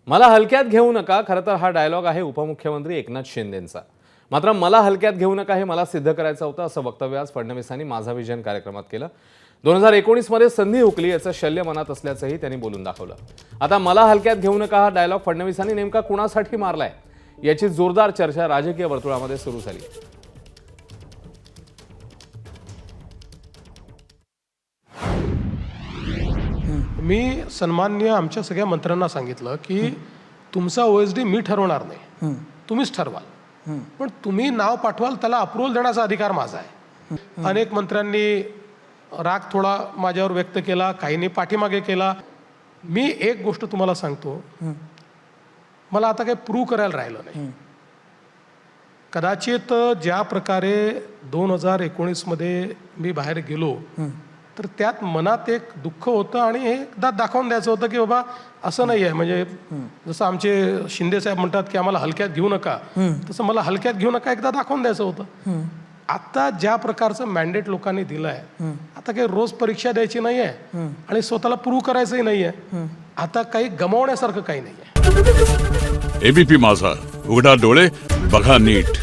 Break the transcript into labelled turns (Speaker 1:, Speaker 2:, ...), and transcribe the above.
Speaker 1: मला हलक्यात घेऊ नका, खरं तर हा डायलॉग आहे उपमुख्यमंत्री एकनाथ शिंदेंचा. मात्र मला हलक्यात घेऊ नका हे मला सिद्ध करायचं होतं, असं वक्तव्य आज फडणवीसांनी माझा विजन कार्यक्रमात केलं. 2019 मध्ये संधी हुकली याचं शल्य मनात असल्याचंही त्यांनी बोलून दाखवलं. आता मला हलक्यात घेऊ नका हा डायलॉग फडणवीसांनी नेमका कुणासाठी मारलाय याची जोरदार चर्चा राजकीय वर्तुळामध्ये सुरू झाली.
Speaker 2: मी सन्माननीय आमच्या सगळ्या मंत्र्यांना सांगितलं की तुमचा OSD मी ठरवणार नाही, तुम्हीच ठरवाल. पण तुम्ही नाव पाठवाल त्याला अप्रूव्हल देण्याचा अधिकार माझा आहे. अनेक मंत्र्यांनी राग थोडा माझ्यावर व्यक्त केला, काहींनी पाठीमागे केला. मी एक गोष्ट तुम्हाला सांगतो, मला आता काही प्रूव्ह करायला राहिलं नाही. कदाचित ज्या प्रकारे 2019 मध्ये मी बाहेर गेलो तर त्यात मनात एक दुःख होतं आणि हे एकदा दाखवून द्यायचं होतं की बाबा असं नाही आहे. म्हणजे जसं आमचे शिंदे साहेब म्हणतात की आम्हाला हलक्यात घेऊ नका, तसं मला हलक्यात घेऊ नका एकदा दाखवून द्यायचं होतं. आता ज्या प्रकारचं मॅन्डेट लोकांनी दिलं आहे, आता काही रोज परीक्षा द्यायची नाही आहे आणि स्वतःला प्रूव्ह करायचंही नाही आहे. आता काही गमावण्यासारखं काही नाही आहे.
Speaker 3: ABP माझा, उघडा डोळे बघा नीट.